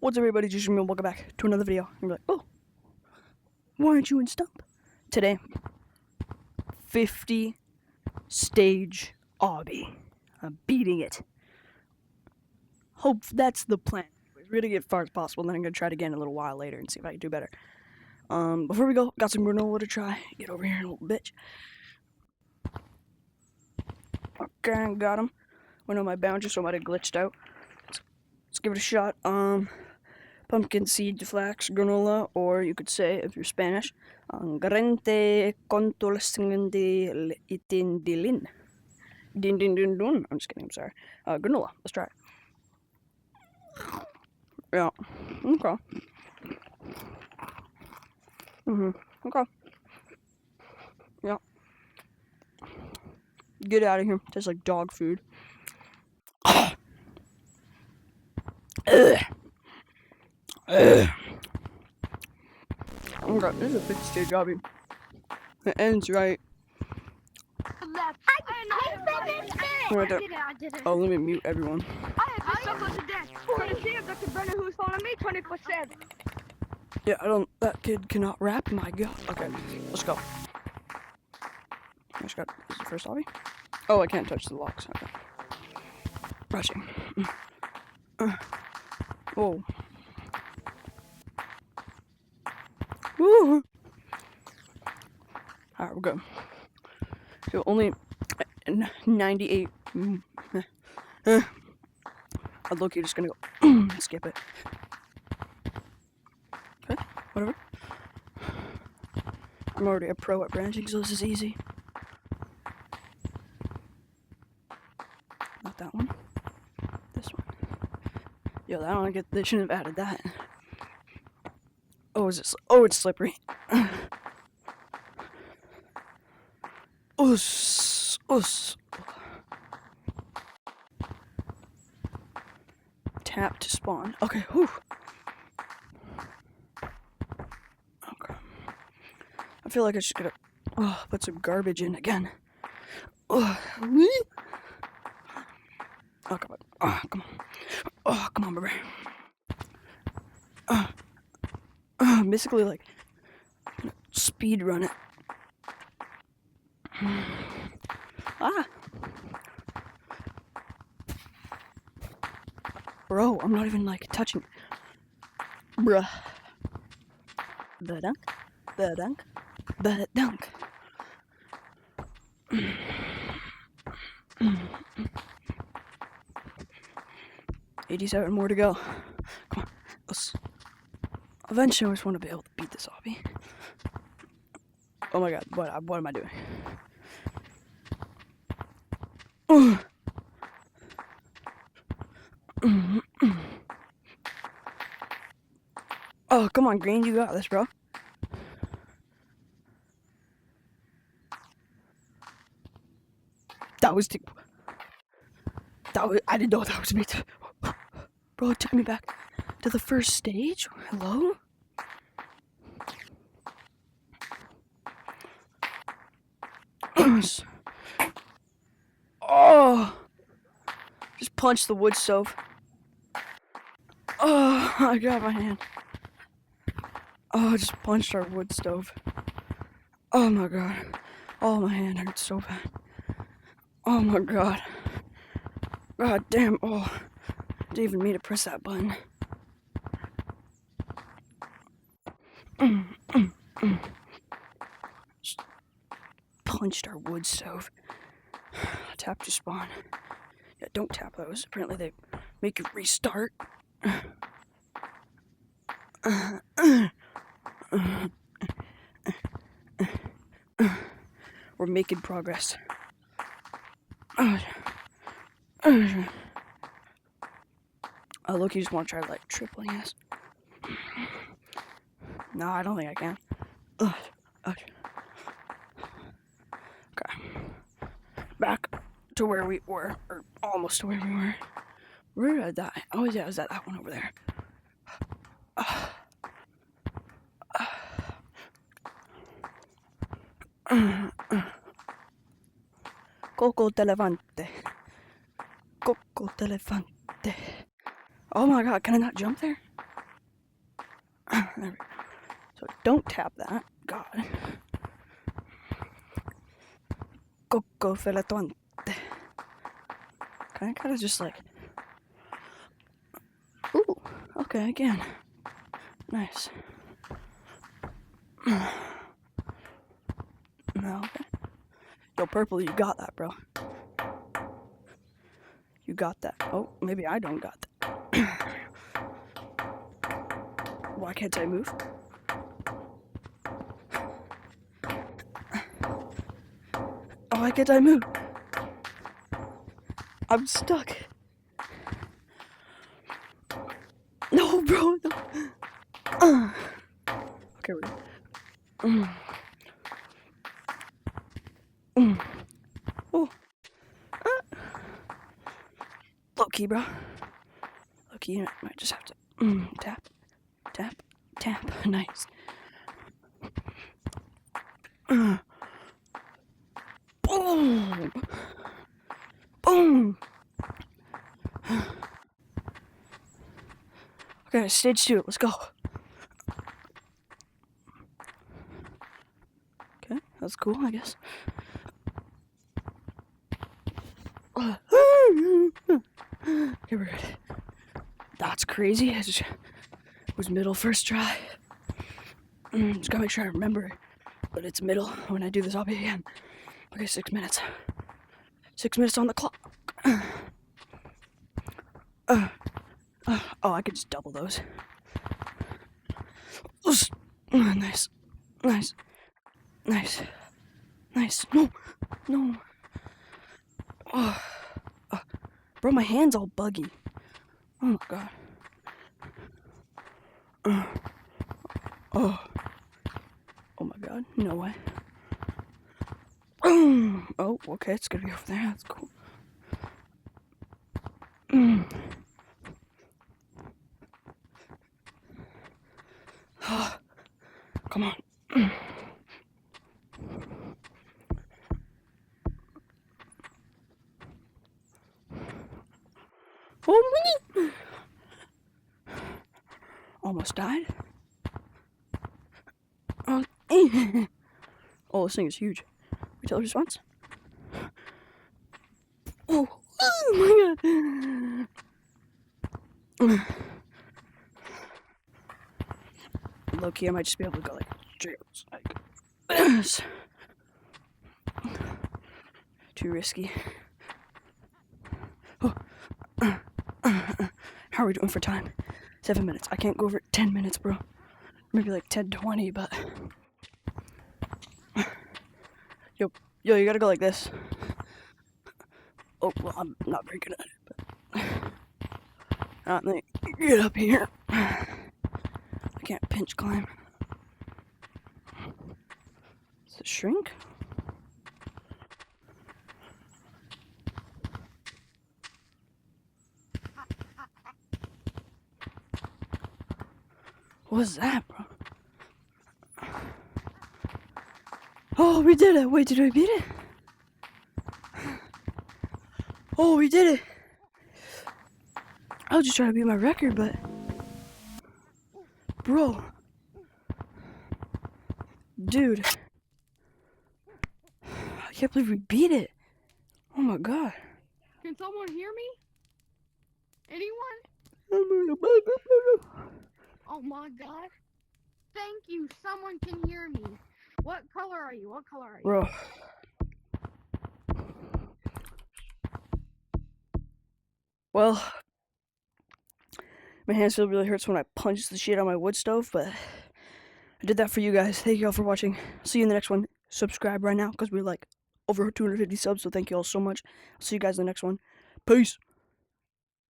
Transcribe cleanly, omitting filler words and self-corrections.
What's up, everybody? Just me. Welcome back to another video. You're like, oh, why aren't you in Stump? Today, 50 stage obby. I'm beating it. Hope that's the plan. We're gonna get as far as possible, then I'm gonna try it again a little while later and see if I can do better. Before we go, got some granola to try. Get over here, little bitch. Okay, got him. Went on my boundary, so I might have glitched out. Let's give it a shot. Pumpkin seed flax granola, or you could say, if you're Spanish, garente contolescente itin dilin. Din din din dun. I'm just kidding, I'm sorry. Granola, let's try it. Yeah, okay. Okay. Yeah. Get out of here. Tastes like dog food. Ugh. Okay, this is a 50 stage obby. It ends right. Right there. I did it. Oh, let me mute everyone. I had this so close to death. Couldn't see if Dr. Brennan who's following me 24/7. Yeah, that kid cannot rap, my god. Okay, let's go. I just got, this is the first obby? Oh, I can't touch the locks, okay. Rushing. Whoa. Woo! Alright, we're good. So only 98. I'm low-key just gonna go skip it. Okay, whatever. I'm already a pro at branching, so this is easy. Not that one. This one. Yo, I don't get. They shouldn't have added that. Oh, is it? Oh, it's slippery. Us. Tap to spawn. Okay, whew. Okay. I feel like I just gotta put some garbage in again. Oh, come on. Oh, come on. Oh, come on, baby. Basically, like, speed run it. Bro, I'm not even, like, touching. Bruh. Ba-dunk. Ba-dunk. Ba-dunk. 87 more to go. Come on. Eventually, I just want to be able to beat this obby. Oh my god, what am I doing? Oh, come on, Green, you got this, bro. I didn't know that was me. Bro, it took me back to the first stage. Hello? Oh! Just punched the wood stove. Oh, I got my hand. Oh, I just punched our wood stove. Oh my god. Oh, my hand hurts so bad. Oh my god. God damn. Oh, I didn't even mean to press that button. Just punched our wood stove. Tap to spawn. Yeah, don't tap those. Apparently they make you restart. We're making progress. Look, you just want to try like tripling this. No, I don't think I can. Okay. Back to where we were, or almost to where we were. Where did I die? Oh yeah, is that one over there? Coco Telefante. Coco Telefante. Oh my god, can I not jump there? There we go. So don't tap that. God. Coco Felatonte. Can I kind of just like... Ooh, okay, again. Nice. No, okay. Yo, Purple, you got that, bro. You got that. Oh, maybe I don't got that. Why can't I move? Oh, why can't I move? I'm stuck. No, bro. No. Okay, we're good. Oh. Low key, bro. Low key, I might just have to tap, tap, tap. Nice. Boom. Boom. Okay, stage 2. Let's go. Okay, that's cool, I guess. Okay, we're good. That's crazy. It was middle first try. Just gotta make sure I remember that it's middle when I do this obby again. Okay, 6 minutes. 6 minutes on the clock. Oh, I could just double those. Nice. Nice. Nice. Nice. No. No. Bro, my hand's all buggy. Oh my god. Oh my god. No way. Oh, okay. It's gonna be over there. That's cool. Come on. Oh, me. Almost died. Oh, oh, this thing is huge. Retail response. Oh, oh my god. Low key, I might just be able to go like straight like this. Too risky. Oh. How are we doing for time? 7 minutes. I can't go over 10 minutes, bro. Maybe like 10-20, but yo, you gotta go like this. Oh, well, I'm not very good at it, but get up here. I can't pinch climb. Does it shrink? What was that, bro? Oh, we did it! Wait, did we beat it? Oh, we did it! I was just trying to beat my record, but... Bro. Dude. I can't believe we beat it. Oh my god. Can someone hear me? Anyone? Oh my god. Thank you. Someone can hear me. What color are you? What color are you? Bro. Well, my hands feel really hurts when I punch the shit out of my wood stove, but I did that for you guys. Thank you all for watching. See you in the next one. Subscribe right now because we're like over 250 subs, so thank you all so much. I'll see you guys in the next one. Peace.